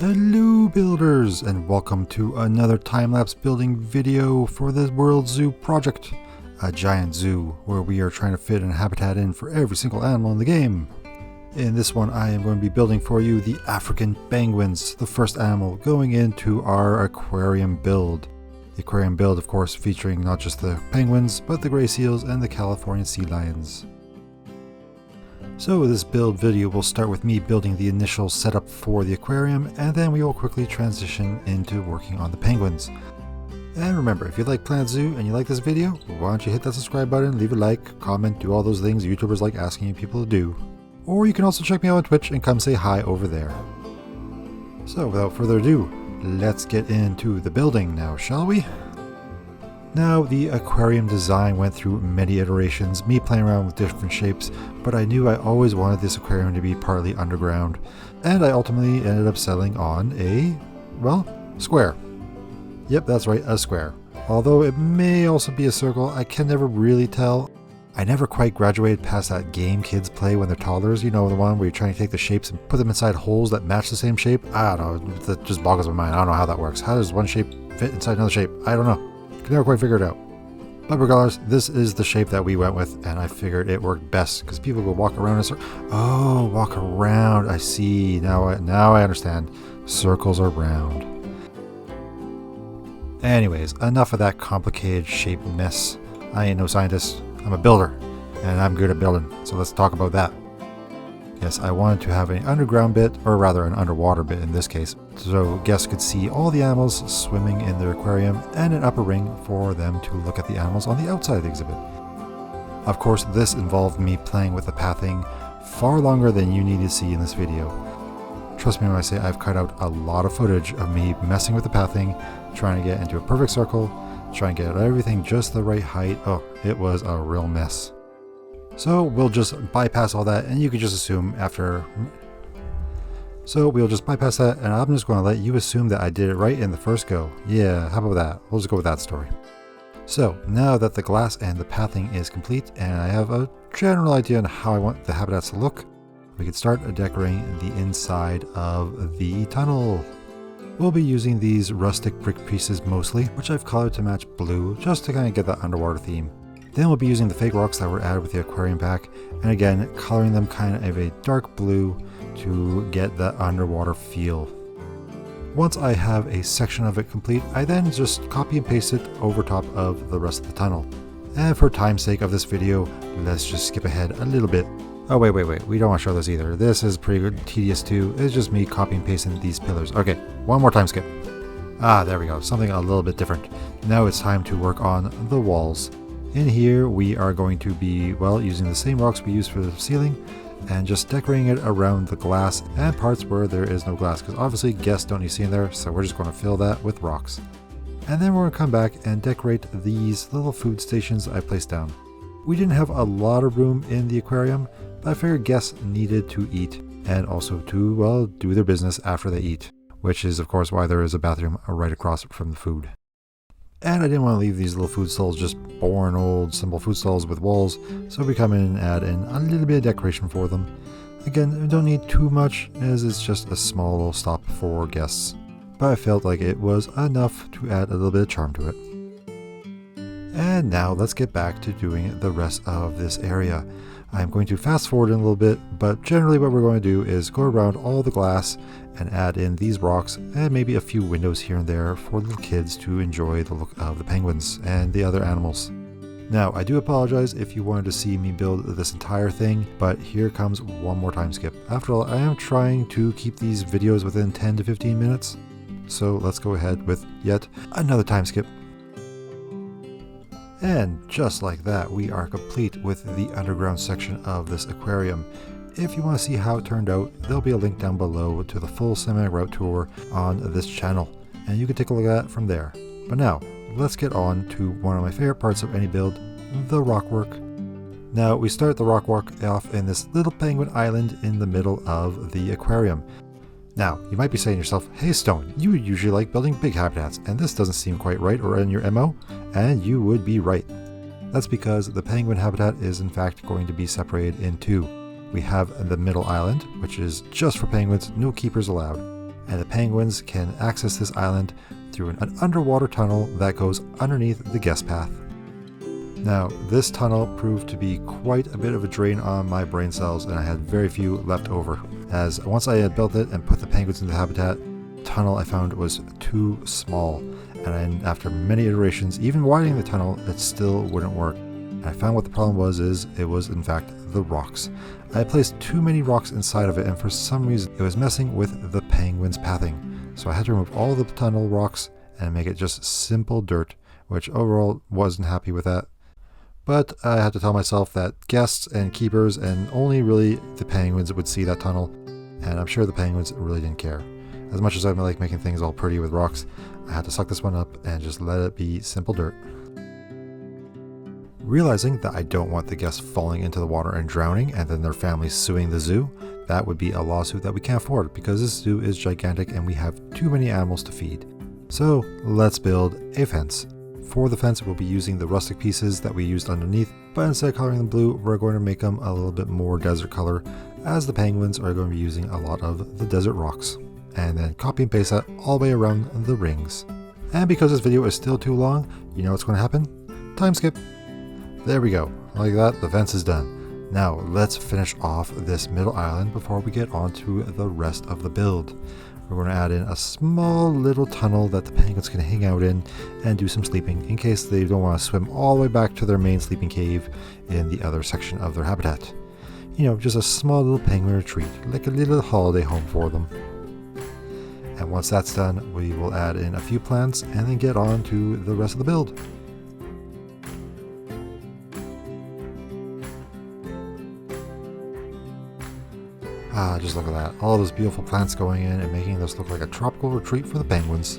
Hello builders, and welcome to another time-lapse building video for the World Zoo project. A giant zoo where we are trying to fit a habitat in for every single animal in the game. In this one I am going to be building for you the African penguins, the first animal going into our aquarium build. The aquarium build, of course, featuring not just the penguins, but the gray seals and the California sea lions. So this build video will start with me building the initial setup for the aquarium, and then we will quickly transition into working on the penguins. And remember, if you like Planet Zoo and you like this video, why don't you hit that subscribe button, leave a like, comment, do all those things YouTubers like asking people to do. Or you can also check me out on Twitch and come say hi over there. So without further ado, let's get into the building now, shall we? Now, the aquarium design went through many iterations, me playing around with different shapes, but I knew I always wanted this aquarium to be partly underground, and I ultimately ended up settling on a, well, square. Yep, that's right, a square. Although it may also be a circle, I can never really tell. I never quite graduated past that game kids play when they're toddlers, you know, the one where you're trying to take the shapes and put them inside holes that match the same shape. I don't know, that just boggles my mind. I don't know how that works. How does one shape fit inside another shape? I don't know. Can never quite figure it out. But regardless, this is the shape that we went with, and I figured it worked best because people will walk around in a circle. Oh, walk around. I see. Now I understand. Circles are round. Anyways, enough of that complicated shape mess. I ain't no scientist. I'm a builder, and I'm good at building. So let's talk about that. Yes, I wanted to have an underground bit, or rather an underwater bit in this case, so guests could see all the animals swimming in their aquarium, and an upper ring for them to look at the animals on the outside of the exhibit. Of course, this involved me playing with the pathing far longer than you need to see in this video. Trust me when I say I've cut out a lot of footage of me messing with the pathing, trying to get into a perfect circle, trying to get everything just the right height. Oh, it was a real mess. So we'll just bypass all that, and you can just assume we'll just bypass that, and I'm just going to let you assume that I did it right in the first go. Yeah, how about that? We'll just go with that story. So now that the glass and the pathing is complete, and I have a general idea on how I want the habitats to look, we can start decorating the inside of the tunnel. We'll be using these rustic brick pieces mostly, which I've colored to match blue, just to kind of get that underwater theme. Then we'll be using the fake rocks that were added with the aquarium pack, and again, coloring them kind of a dark blue to get that underwater feel. Once I have a section of it complete, I then just copy and paste it over top of the rest of the tunnel. And for time's sake of this video, let's just skip ahead a little bit. Oh wait, we don't want to show this either. This is pretty good, tedious too. It's just me copy and pasting these pillars. Okay, one more time skip. Ah, there we go, something a little bit different. Now it's time to work on the walls. In here we are going to be, well, using the same rocks we used for the ceiling and just decorating it around the glass and parts where there is no glass, because obviously guests don't need to see in there, so we're just going to fill that with rocks. And then we're going to come back and decorate these little food stations I placed down. We didn't have a lot of room in the aquarium, but I figured guests needed to eat and also to, well, do their business after they eat, which is of course why there is a bathroom right across from the food. And I didn't want to leave these little food stalls just boring old simple food stalls with walls, so we come in and add in a little bit of decoration for them. Again, we don't need too much, as it's just a small little stop for guests, but I felt like it was enough to add a little bit of charm to it. And now let's get back to doing the rest of this area. I'm going to fast forward in a little bit, but generally what we're going to do is go around all the glass and add in these rocks and maybe a few windows here and there for little kids to enjoy the look of the penguins and the other animals. Now, I do apologize if you wanted to see me build this entire thing, but here comes one more time skip. After all, I am trying to keep these videos within 10 to 15 minutes, so let's go ahead with yet another time skip. And just like that, we are complete with the underground section of this aquarium. If you want to see how it turned out, there'll be a link down below to the full cinematic route tour on this channel, and you can take a look at it from there. But now, let's get on to one of my favorite parts of any build, the rockwork. Now, we start the rockwork off in this little penguin island in the middle of the aquarium. Now, you might be saying to yourself, hey Stone, you usually like building big habitats, and this doesn't seem quite right or in your MO, and you would be right. That's because the penguin habitat is in fact going to be separated in two. We have the middle island, which is just for penguins, no keepers allowed. and the penguins can access this island through an underwater tunnel that goes underneath the guest path. Now, this tunnel proved to be quite a bit of a drain on my brain cells, and I had very few left over, as once I had built it and put the penguins into the habitat, the tunnel I found was too small, and after many iterations, even widening the tunnel, it still wouldn't work. And I found what the problem was it was in fact the rocks. I had placed too many rocks inside of it, and for some reason it was messing with the penguins' pathing. So I had to remove all the tunnel rocks and make it just simple dirt, which overall wasn't happy with that. But I had to tell myself that guests and keepers and only really the penguins would see that tunnel, and I'm sure the penguins really didn't care. As much as I like making things all pretty with rocks, I had to suck this one up and just let it be simple dirt. Realizing that I don't want the guests falling into the water and drowning and then their families suing the zoo, that would be a lawsuit that we can't afford because this zoo is gigantic and we have too many animals to feed. So let's build a fence. For the fence, we'll be using the rustic pieces that we used underneath, but instead of coloring them blue, we're going to make them a little bit more desert color, as the penguins are going to be using a lot of the desert rocks. And then copy and paste that all the way around the rings. And because this video is still too long, you know what's going to happen? Time skip. There we go. Like that, the fence is done. Now let's finish off this middle island before we get on to the rest of the build. We're going to add in a small little tunnel that the penguins can hang out in and do some sleeping in case they don't want to swim all the way back to their main sleeping cave in the other section of their habitat. You know, just a small little penguin retreat, like a little holiday home for them. And once that's done, we will add in a few plants and then get on to the rest of the build. Just look at that. All those beautiful plants going in and making this look like a tropical retreat for the penguins.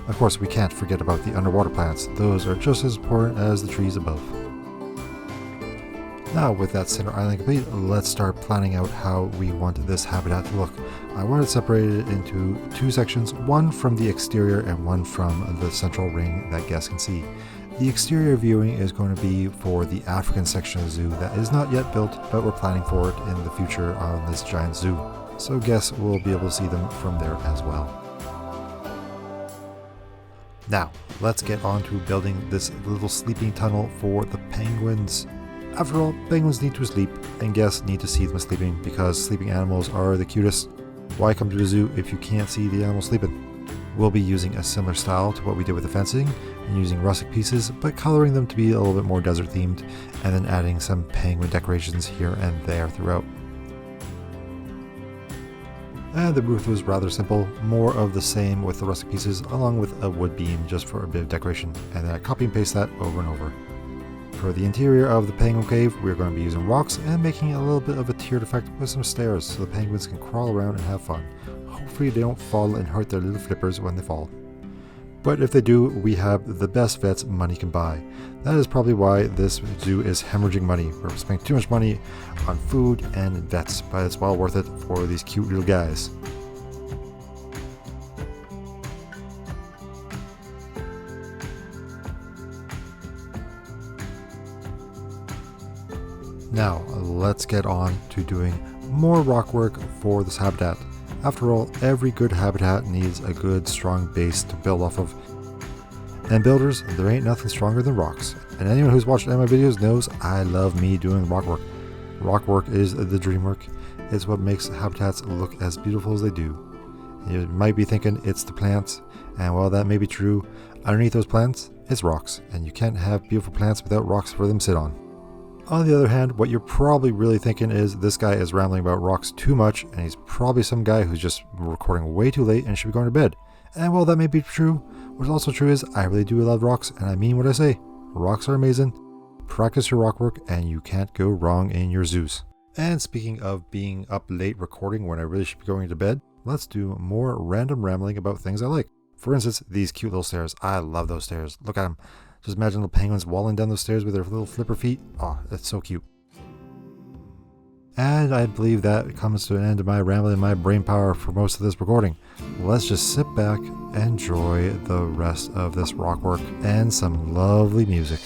Of course, we can't forget about the underwater plants. Those are just as important as the trees above. Now, with that center island complete, let's start planning out how we want this habitat to look. I want it separated into two sections, one from the exterior and one from the central ring that guests can see. The exterior viewing is going to be for the African section of the zoo that is not yet built, but we're planning for it in the future on this giant zoo. So guests will be able to see them from there as well. Now, let's get on to building this little sleeping tunnel for the penguins. After all, penguins need to sleep, and guests need to see them sleeping because sleeping animals are the cutest. Why come to the zoo if you can't see the animals sleeping? We'll be using a similar style to what we did with the fencing, and using rustic pieces, but coloring them to be a little bit more desert themed, and then adding some penguin decorations here and there throughout. And the roof was rather simple, more of the same with the rustic pieces, along with a wood beam just for a bit of decoration, and then I copy and paste that over and over. For the interior of the penguin cave, we're going to be using rocks and making a little bit of a tiered effect with some stairs so the penguins can crawl around and have fun. Hopefully they don't fall and hurt their little flippers when they fall. But if they do, we have the best vets money can buy. That is probably why this zoo is hemorrhaging money. We're spending too much money on food and vets, but it's well worth it for these cute little guys. Now, let's get on to doing more rock work for this habitat. After all, every good habitat needs a good, strong base to build off of. And builders, there ain't nothing stronger than rocks. And anyone who's watched any of my videos knows I love me doing rock work. Rock work is the dream work. It's what makes habitats look as beautiful as they do. You might be thinking it's the plants, and while that may be true, underneath those plants, it's rocks. And you can't have beautiful plants without rocks for them to sit on. On the other hand, what you're probably really thinking is this guy is rambling about rocks too much, and he's probably some guy who's just recording way too late and should be going to bed. And while that may be true, what's also true is I really do love rocks, and I mean what I say. Rocks are amazing. Practice your rock work, and you can't go wrong in your zoos. And speaking of being up late recording when I really should be going to bed, let's do more random rambling about things I like. For instance, these cute little stairs. I love those stairs. Look at them. Just imagine little penguins walling down those stairs with their little flipper feet. Oh, that's so cute. And I believe that comes to an end of my rambling and my brain power for most of this recording. Let's just sit back, enjoy the rest of this rockwork, and some lovely music.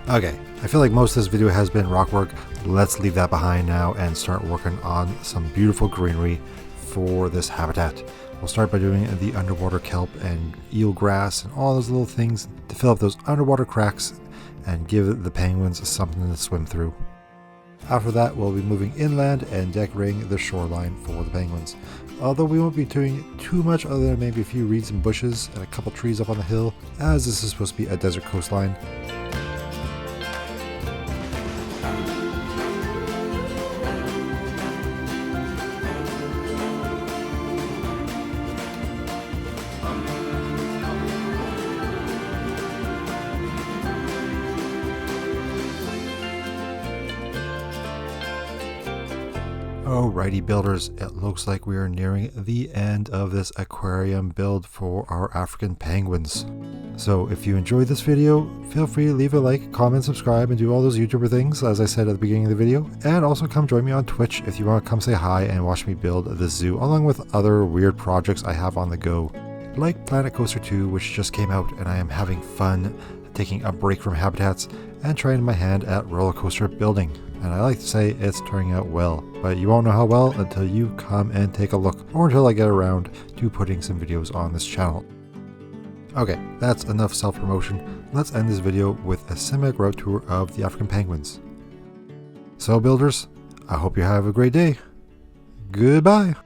Okay, I feel like most of this video has been rockwork. Let's leave that behind now and start working on some beautiful greenery for this habitat. We'll start by doing the underwater kelp and eel grass and all those little things to fill up those underwater cracks and give the penguins something to swim through. After that, we'll be moving inland and decorating the shoreline for the penguins. Although we won't be doing too much other than maybe a few reeds and bushes and a couple trees up on the hill, as this is supposed to be a desert coastline. Alrighty builders, it looks like we are nearing the end of this aquarium build for our African penguins. So if you enjoyed this video, feel free to leave a like, comment, subscribe, and do all those YouTuber things as I said at the beginning of the video. And also come join me on Twitch if you want to come say hi and watch me build the zoo along with other weird projects I have on the go. Like Planet Coaster 2, which just came out, and I am having fun taking a break from habitats and trying my hand at roller coaster building. And I like to say it's turning out well, but you won't know how well until you come and take a look, or until I get around to putting some videos on this channel. Okay, that's enough self-promotion. Let's end this video with a cinematic road tour of the African penguins. So builders, I hope you have a great day. Goodbye!